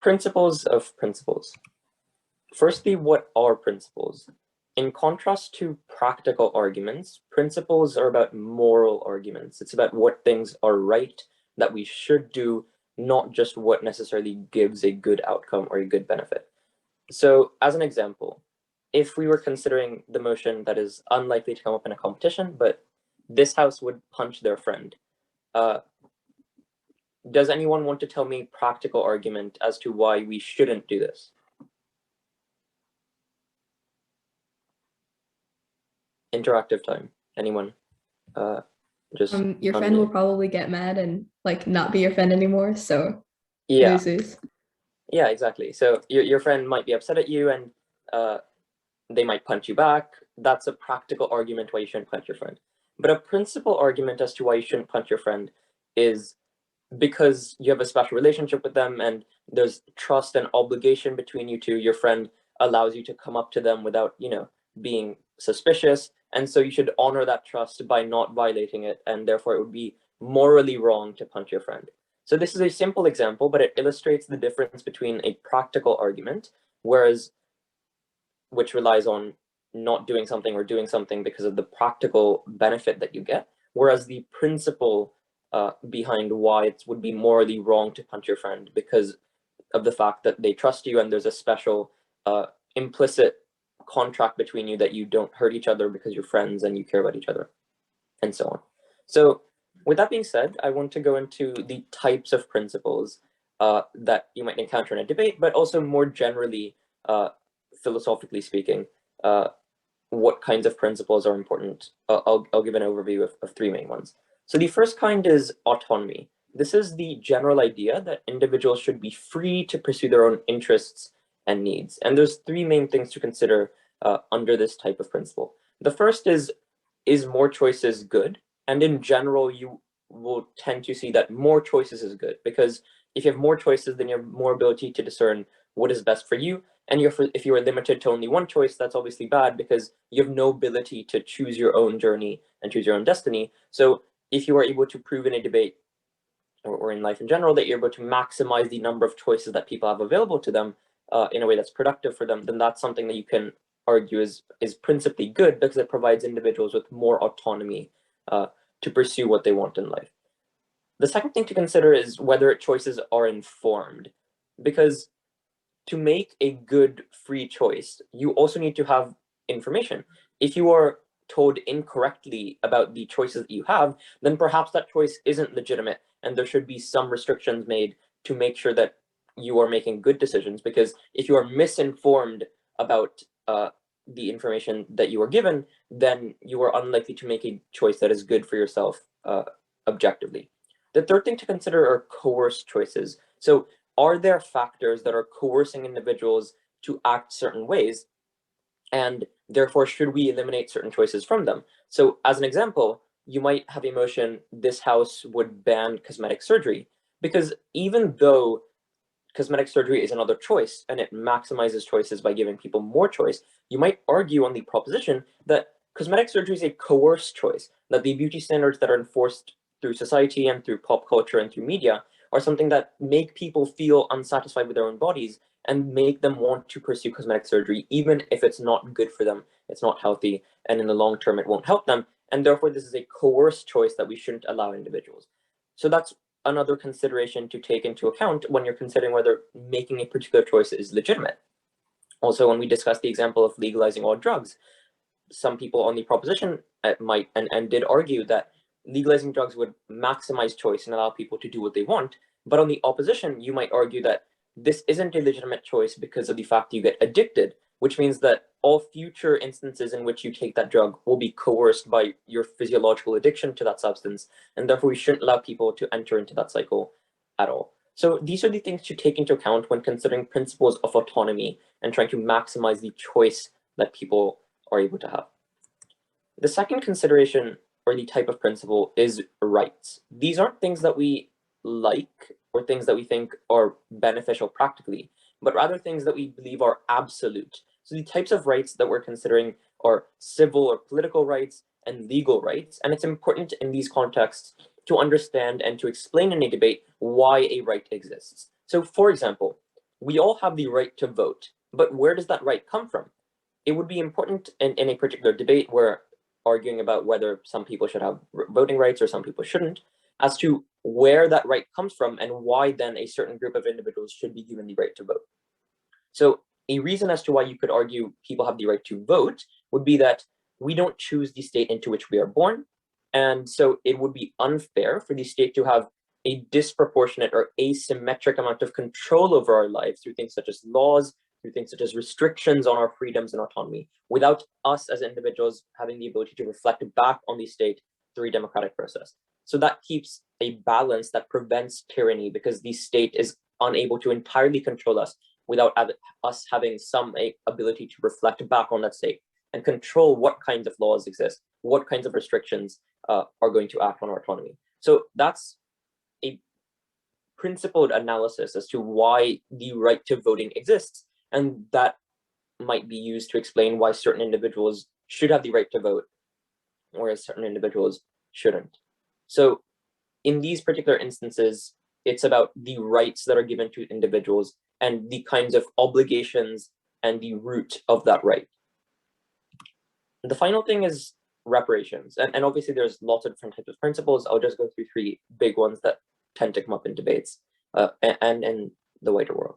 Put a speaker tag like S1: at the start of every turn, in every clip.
S1: Principles of principles. Firstly, what are principles? In contrast to practical arguments, principles are about moral arguments. It's about what things are right, that we should do, not just what necessarily gives a good outcome or a good benefit. So, as an example, if we were considering the motion that is unlikely to come up in a competition, but this house would punch their friend, does anyone want to tell me practical argument as to why we shouldn't do this? Interactive time. Anyone? Just
S2: Your friend will probably get mad and like not be your friend anymore, so
S1: yeah.
S2: loses.
S1: Yeah, exactly. So your friend might be upset at you and they might punch you back. That's a practical argument why you shouldn't punch your friend. But a principal argument as to why you shouldn't punch your friend is because you have a special relationship with them and there's trust and obligation between you two. Your friend allows you to come up to them without, being suspicious. And so you should honor that trust by not violating it. And therefore it would be morally wrong to punch your friend. So this is a simple example, but it illustrates the difference between a practical argument, which relies on not doing something or doing something because of the practical benefit that you get, whereas the principle behind why it would be morally wrong to punch your friend because of the fact that they trust you and there's a special implicit contract between you that you don't hurt each other because you're friends and you care about each other, and so on. So with that being said, I want to go into the types of principles that you might encounter in a debate, but also more generally, philosophically speaking, what kinds of principles are important. I'll give an overview of three main ones. So the first kind is autonomy. This is the general idea that individuals should be free to pursue their own interests and needs. And there's three main things to consider under this type of principle. The first is more choices good? And in general, you will tend to see that more choices is good, because if you have more choices, then you have more ability to discern what is best for you. And if you are limited to only one choice, that's obviously bad because you have no ability to choose your own journey and choose your own destiny. So if you are able to prove in a debate or in life in general that you're able to maximize the number of choices that people have available to them in a way that's productive for them, then that's something that you can argue is principally good because it provides individuals with more autonomy to pursue what they want in life. The second thing to consider is whether choices are informed, because to make a good free choice, you also need to have information. If you are told incorrectly about the choices that you have, then perhaps that choice isn't legitimate, and there should be some restrictions made to make sure that you are making good decisions, because if you are misinformed about the information that you are given, then you are unlikely to make a choice that is good for yourself objectively. The third thing to consider are coerced choices. So are there factors that are coercing individuals to act certain ways? And therefore, should we eliminate certain choices from them? So as an example, you might have a motion, this house would ban cosmetic surgery, because even though cosmetic surgery is another choice and it maximizes choices by giving people more choice, you might argue on the proposition that cosmetic surgery is a coerced choice, that the beauty standards that are enforced through society and through pop culture and through media are something that make people feel unsatisfied with their own bodies and make them want to pursue cosmetic surgery, even if it's not good for them, it's not healthy, and in the long term, it won't help them. And therefore, this is a coerced choice that we shouldn't allow individuals. So that's another consideration to take into account when you're considering whether making a particular choice is legitimate. Also, when we discussed the example of legalizing all drugs, some people on the proposition might and did argue that legalizing drugs would maximize choice and allow people to do what they want. But on the opposition, you might argue that this isn't a legitimate choice because of the fact you get addicted, which means that all future instances in which you take that drug will be coerced by your physiological addiction to that substance, and therefore we shouldn't allow people to enter into that cycle at all. So these are the things to take into account when considering principles of autonomy and trying to maximize the choice that people are able to have. The second consideration or the type of principle is rights. These aren't things that we like or things that we think are beneficial practically, but rather things that we believe are absolute. So the types of rights that we're considering are civil or political rights and legal rights. And it's important in these contexts to understand and to explain in a debate why a right exists. So for example, we all have the right to vote, but where does that right come from? It would be important in a particular debate where arguing about whether some people should have voting rights or some people shouldn't, as to where that right comes from and why then a certain group of individuals should be given the right to vote. So a reason as to why you could argue people have the right to vote would be that we don't choose the state into which we are born. And so it would be unfair for the state to have a disproportionate or asymmetric amount of control over our lives through things such as laws, through things such as restrictions on our freedoms and autonomy, without us as individuals having the ability to reflect back on the state through a democratic process. So that keeps a balance that prevents tyranny, because the state is unable to entirely control us without us having some ability to reflect back on that state and control what kinds of laws exist, what kinds of restrictions are going to act on our autonomy. So that's a principled analysis as to why the right to voting exists, and that might be used to explain why certain individuals should have the right to vote, whereas certain individuals shouldn't. So in these particular instances, it's about the rights that are given to individuals and the kinds of obligations and the root of that right. The final thing is reparations. And obviously there's lots of different types of principles. I'll just go through three big ones that tend to come up in debates and in the wider world.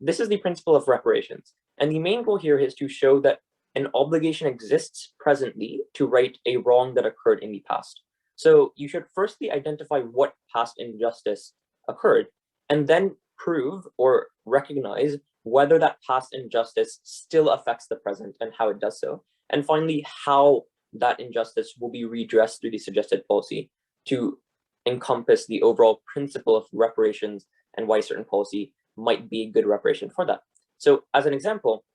S1: This is the principle of reparations. And the main goal here is to show that an obligation exists presently to right a wrong that occurred in the past. So you should firstly identify what past injustice occurred, and then prove or recognize whether that past injustice still affects the present and how it does so. And finally, how that injustice will be redressed through the suggested policy to encompass the overall principle of reparations and why certain policy might be a good reparation for that. So as an example,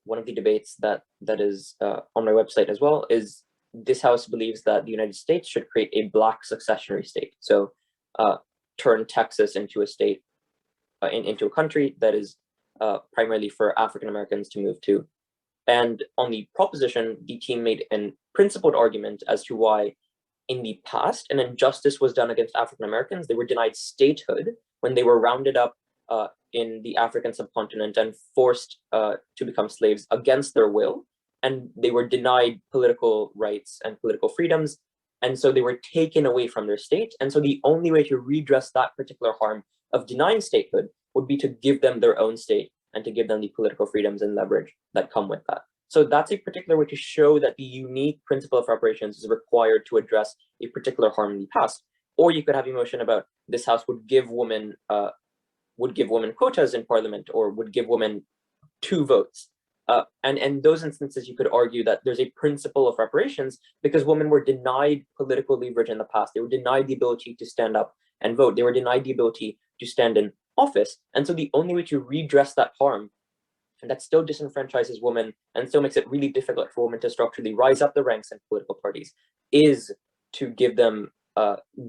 S1: one of the debates that is on my website as well is this House believes that the United States should create a Black successionary state. So turn Texas into a state, into a country that is primarily for African Americans to move to. And on the proposition, the team made an principled argument as to why in the past an injustice was done against African Americans. They were denied statehood when they were rounded up in the African subcontinent and forced to become slaves against their will. And they were denied political rights and political freedoms. And so they were taken away from their state. And so the only way to redress that particular harm of denying statehood would be to give them their own state and to give them the political freedoms and leverage that come with that. So that's a particular way to show that the unique principle of reparations is required to address a particular harm in the past. Or you could have a motion about this House would give women quotas in parliament, or would give women 2 votes. And in those instances, you could argue that there's a principle of reparations because women were denied political leverage in the past. They were denied the ability to stand up and vote. They were denied the ability to stand in office. And so the only way to redress that harm, and that still disenfranchises women and still makes it really difficult for women to structurally rise up the ranks in political parties, is to give them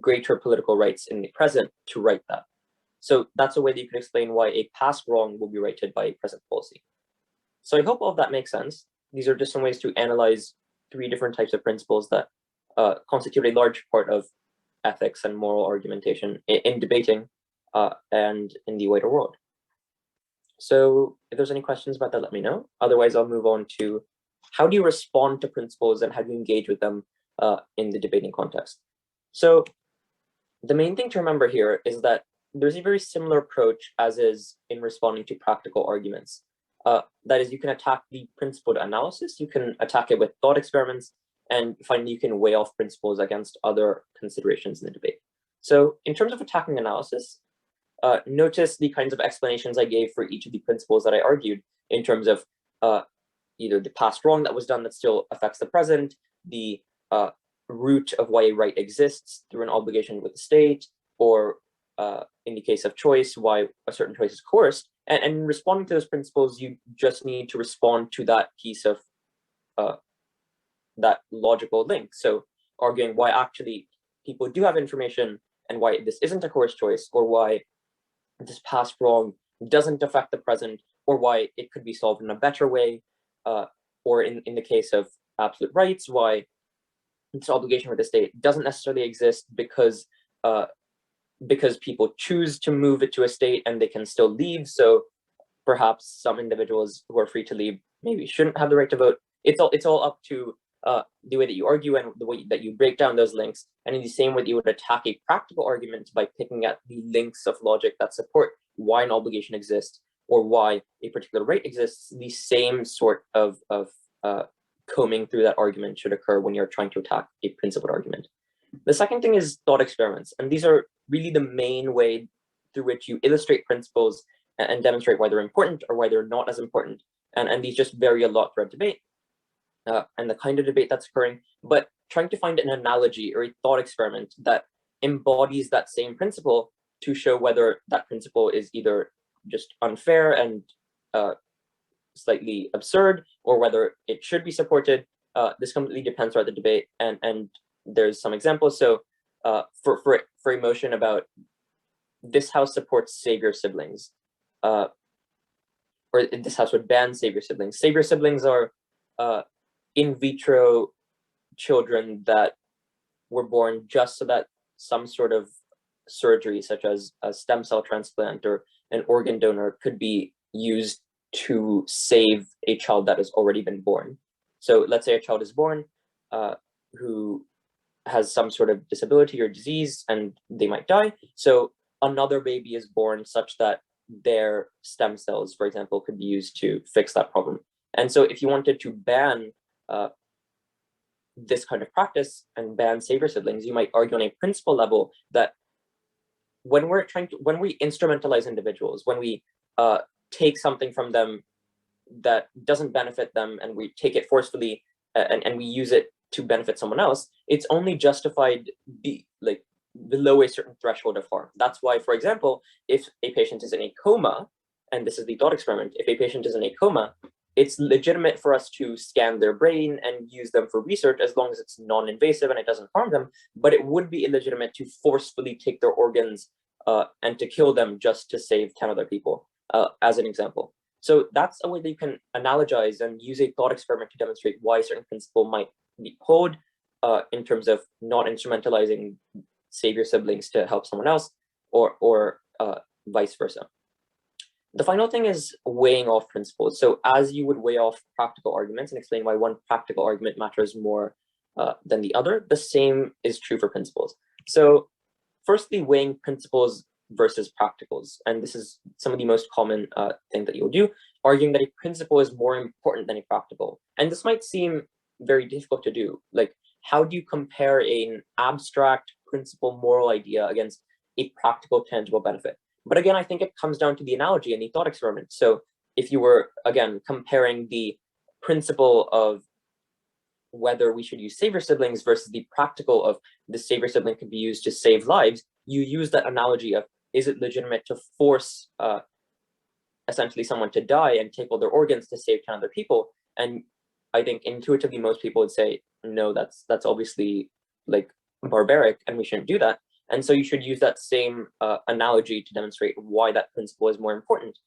S1: greater political rights in the present to right that. So that's a way that you can explain why a past wrong will be righted by a present policy. So I hope all of that makes sense. These are just some ways to analyze 3 different types of principles that constitute a large part of ethics and moral argumentation in debating and in the wider world. So if there's any questions about that, let me know. Otherwise, I'll move on to how do you respond to principles and how do you engage with them in the debating context. So the main thing to remember here is that there's a very similar approach as is in responding to practical arguments. That is, you can attack the principled analysis, you can attack it with thought experiments, and finally you can weigh off principles against other considerations in the debate. So in terms of attacking analysis, notice the kinds of explanations I gave for each of the principles that I argued in terms of either the past wrong that was done that still affects the present, the root of why a right exists through an obligation with the state, or in the case of choice, why a certain choice is coerced. And responding to those principles, you just need to respond to that piece of that logical link. So arguing why actually people do have information and why this isn't a coerced choice, or why this past wrong doesn't affect the present, or why it could be solved in a better way, or in the case of absolute rights, why this obligation with the state doesn't necessarily exist because because people choose to move it to a state and they can still leave. So perhaps some individuals who are free to leave maybe shouldn't have the right to vote. It's all up to the way that you argue and the way that you break down those links. And in the same way that you would attack a practical argument by picking at the links of logic that support why an obligation exists or why a particular right exists, the same sort of combing through that argument should occur when you're trying to attack a principled argument. The second thing is thought experiments. And these are really the main way through which you illustrate principles and demonstrate why they're important or why they're not as important. And these just vary a lot throughout debate and the kind of debate that's occurring, but trying to find an analogy or a thought experiment that embodies that same principle to show whether that principle is either just unfair and slightly absurd, or whether it should be supported. This completely depends throughout the debate, and there's some examples. So for a motion about this house supports save your siblings, or this house would ban save your siblings. Save your siblings are in vitro children that were born just so that some sort of surgery, such as a stem cell transplant or an organ donor, could be used to save a child that has already been born. So let's say a child is born who has some sort of disability or disease and they might die. So another baby is born such that their stem cells, for example, could be used to fix that problem. And so if you wanted to ban this kind of practice and ban save your siblings, you might argue on a principle level that when we instrumentalize individuals, when we take something from them that doesn't benefit them and we take it forcefully and we use it to benefit someone else, it's only justified below a certain threshold of harm. That's why, for example, if a patient is in a coma, and this is the thought experiment, if a patient is in a coma, it's legitimate for us to scan their brain and use them for research as long as it's non-invasive and it doesn't harm them, but it would be illegitimate to forcefully take their organs and to kill them just to save 10 other people, as an example. So that's a way that you can analogize and use a thought experiment to demonstrate why a certain principle might be hold in terms of not instrumentalizing save your siblings to help someone else, or vice versa. The final thing is weighing off principles. So as you would weigh off practical arguments and explain why one practical argument matters more than the other, the same is true for principles. So firstly, weighing principles versus practicals. And this is some of the most common thing that you'll do, arguing that a principle is more important than a practical. And this might seem very difficult to do. Like, how do you compare an abstract principle moral idea against a practical tangible benefit? But again, I think it comes down to the analogy and the thought experiment. So if you were, again, comparing the principle of whether we should use save your siblings versus the practical of the save your sibling could be used to save lives, you use that analogy of, is it legitimate to force essentially someone to die and take all their organs to save 10 other people? And I think intuitively most people would say, no, that's obviously like barbaric and we shouldn't do that. And so you should use that same analogy to demonstrate why that principle is more important,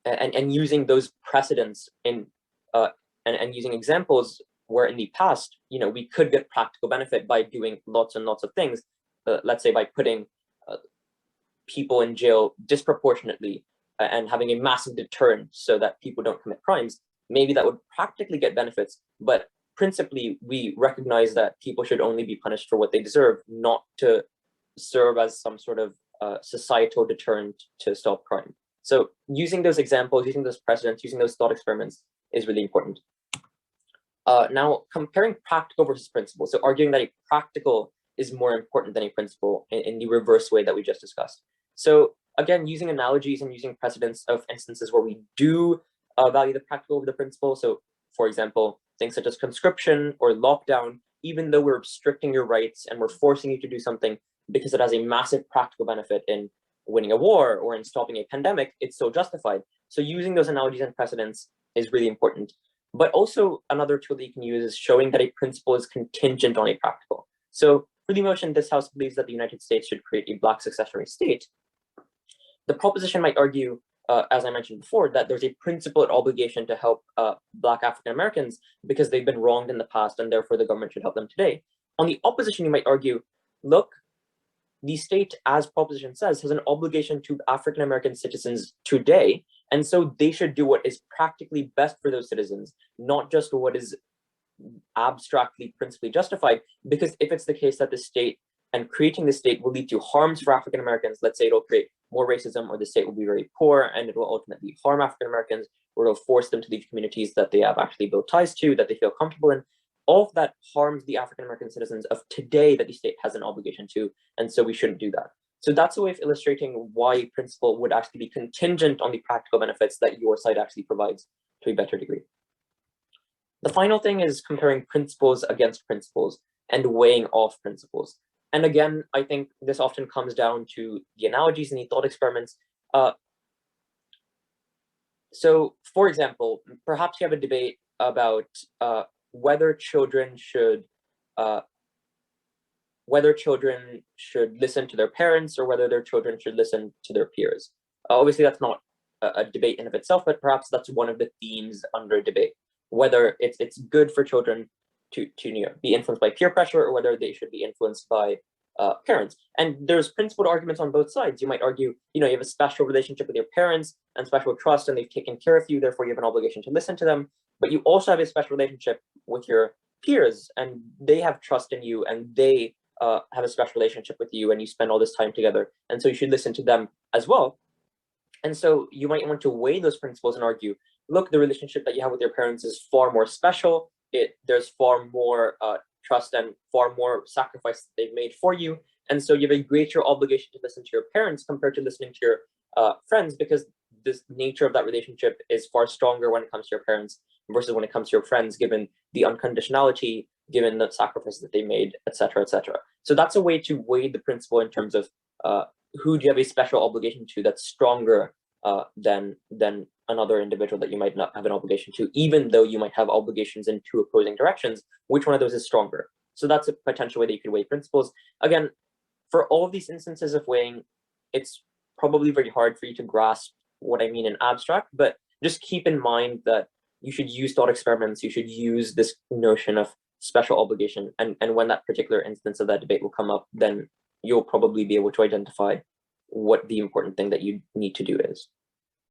S1: and using those precedents in and using examples where in the past, we could get practical benefit by doing lots and lots of things. Let's say by putting people in jail disproportionately and having a massive deterrent so that people don't commit crimes. Maybe that would practically get benefits, but principally, we recognize that people should only be punished for what they deserve, not to serve as some sort of societal deterrent to stop crime. So using those examples, using those precedents, using those thought experiments is really important. Now, comparing practical versus principle. So arguing that a practical is more important than a principle in the reverse way that we just discussed. So again, using analogies and using precedents of instances where we do value the practical over the principle. So for example, things such as conscription or lockdown, even though we're restricting your rights and we're forcing you to do something because it has a massive practical benefit in winning a war or in stopping a pandemic, it's still justified. So using those analogies and precedents is really important. But also another tool that you can use is showing that a principle is contingent on a practical. So for the motion, this House believes that the United States should create a Black successionary state. The proposition might argue, as I mentioned before, that there's a principled obligation to help Black African Americans because they've been wronged in the past and therefore the government should help them today. On the opposition, you might argue, look, the state, as proposition says, has an obligation to African American citizens today, and so they should do what is practically best for those citizens, not just what is abstractly principally justified. Because if it's the case that the state and creating the state will lead to harms for African Americans, let's say it'll create more racism, or the state will be very poor and it will ultimately harm African Americans, or it'll force them to leave communities that they have actually built ties to, that they feel comfortable in. All of that harms the African American citizens of today that the state has an obligation to, and so we shouldn't do that. So that's a way of illustrating why principle would actually be contingent on the practical benefits that your side actually provides to a better degree. The final thing is comparing principles against principles and weighing off principles. And again, I think this often comes down to the analogies and the thought experiments. So, for example, perhaps you have a debate about whether children should listen to their parents, or whether their children should listen to their peers. Obviously, that's not a debate in of itself, but perhaps that's one of the themes under a debate, whether it's good for children to be influenced by peer pressure, or whether they should be influenced by parents. And there's principled arguments on both sides. You might argue, you have a special relationship with your parents and special trust, and they've taken care of you, therefore you have an obligation to listen to them. But you also have a special relationship with your peers, and they have trust in you, and they have a special relationship with you, and you spend all this time together, and so you should listen to them as well. And so you might want to weigh those principles and argue, look, the relationship that you have with your parents is far more special. There's far more trust and far more sacrifice that they've made for you. And so you have a greater obligation to listen to your parents compared to listening to your friends, because this nature of that relationship is far stronger when it comes to your parents versus when it comes to your friends, given the unconditionality, given the sacrifices that they made, etc., etc. So that's a way to weigh the principle in terms of who do you have a special obligation to that's stronger than another individual that you might not have an obligation to, even though you might have obligations in two opposing directions. Which one of those is stronger? So that's a potential way that you could weigh principles. Again, for all of these instances of weighing, it's probably very hard for you to grasp what I mean in abstract, but just keep in mind that you should use thought experiments, you should use this notion of special obligation, and when that particular instance of that debate will come up, then you'll probably be able to identify what the important thing that you need to do is.